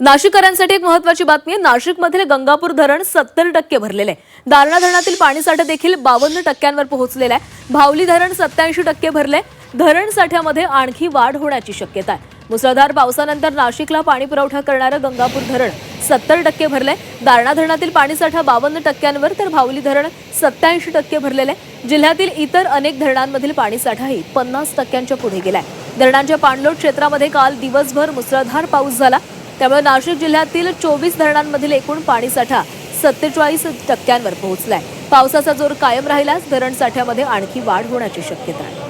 नाशिककरांसाठी एक महत्त्वाची बातमी आहे। नाशिकमधील गंगापूर धरण 70% भरलेले आहे। दारणा धरणातील पाणीसाठा देखील 52% पोहोचलेला आहे। भावली धरण 87% भरले। धरण साठ्यामध्ये आणखी वाढ होण्याची शक्यता आहे। मुसळधार पावसानंतर नाशिकला पाणी पुरवठा करणारे गंगापूर धरण 70% भरले। दारणा धरणातील पाणीसाठा 52%वर तर भावली धरण 87% भरलेले आहे। जिल्ह्यातील इतर अनेक धरणांमधील पाणीसाठाही 50%च्या पुढे गेलाय। धरणांच्या पाणलोट क्षेत्रामध्ये काल दिवसभर मुसळधार पाऊस झाला। त्यामुळे नाशिक जिल्ह्यातील 24 धरणांमधील एकूण पाणीसाठा 47%वर पोहोचलाय। पावसाचा जोर कायम राहिल्यास धरण साठ्यामध्ये आणखी वाढ होण्याची शक्यता आहे।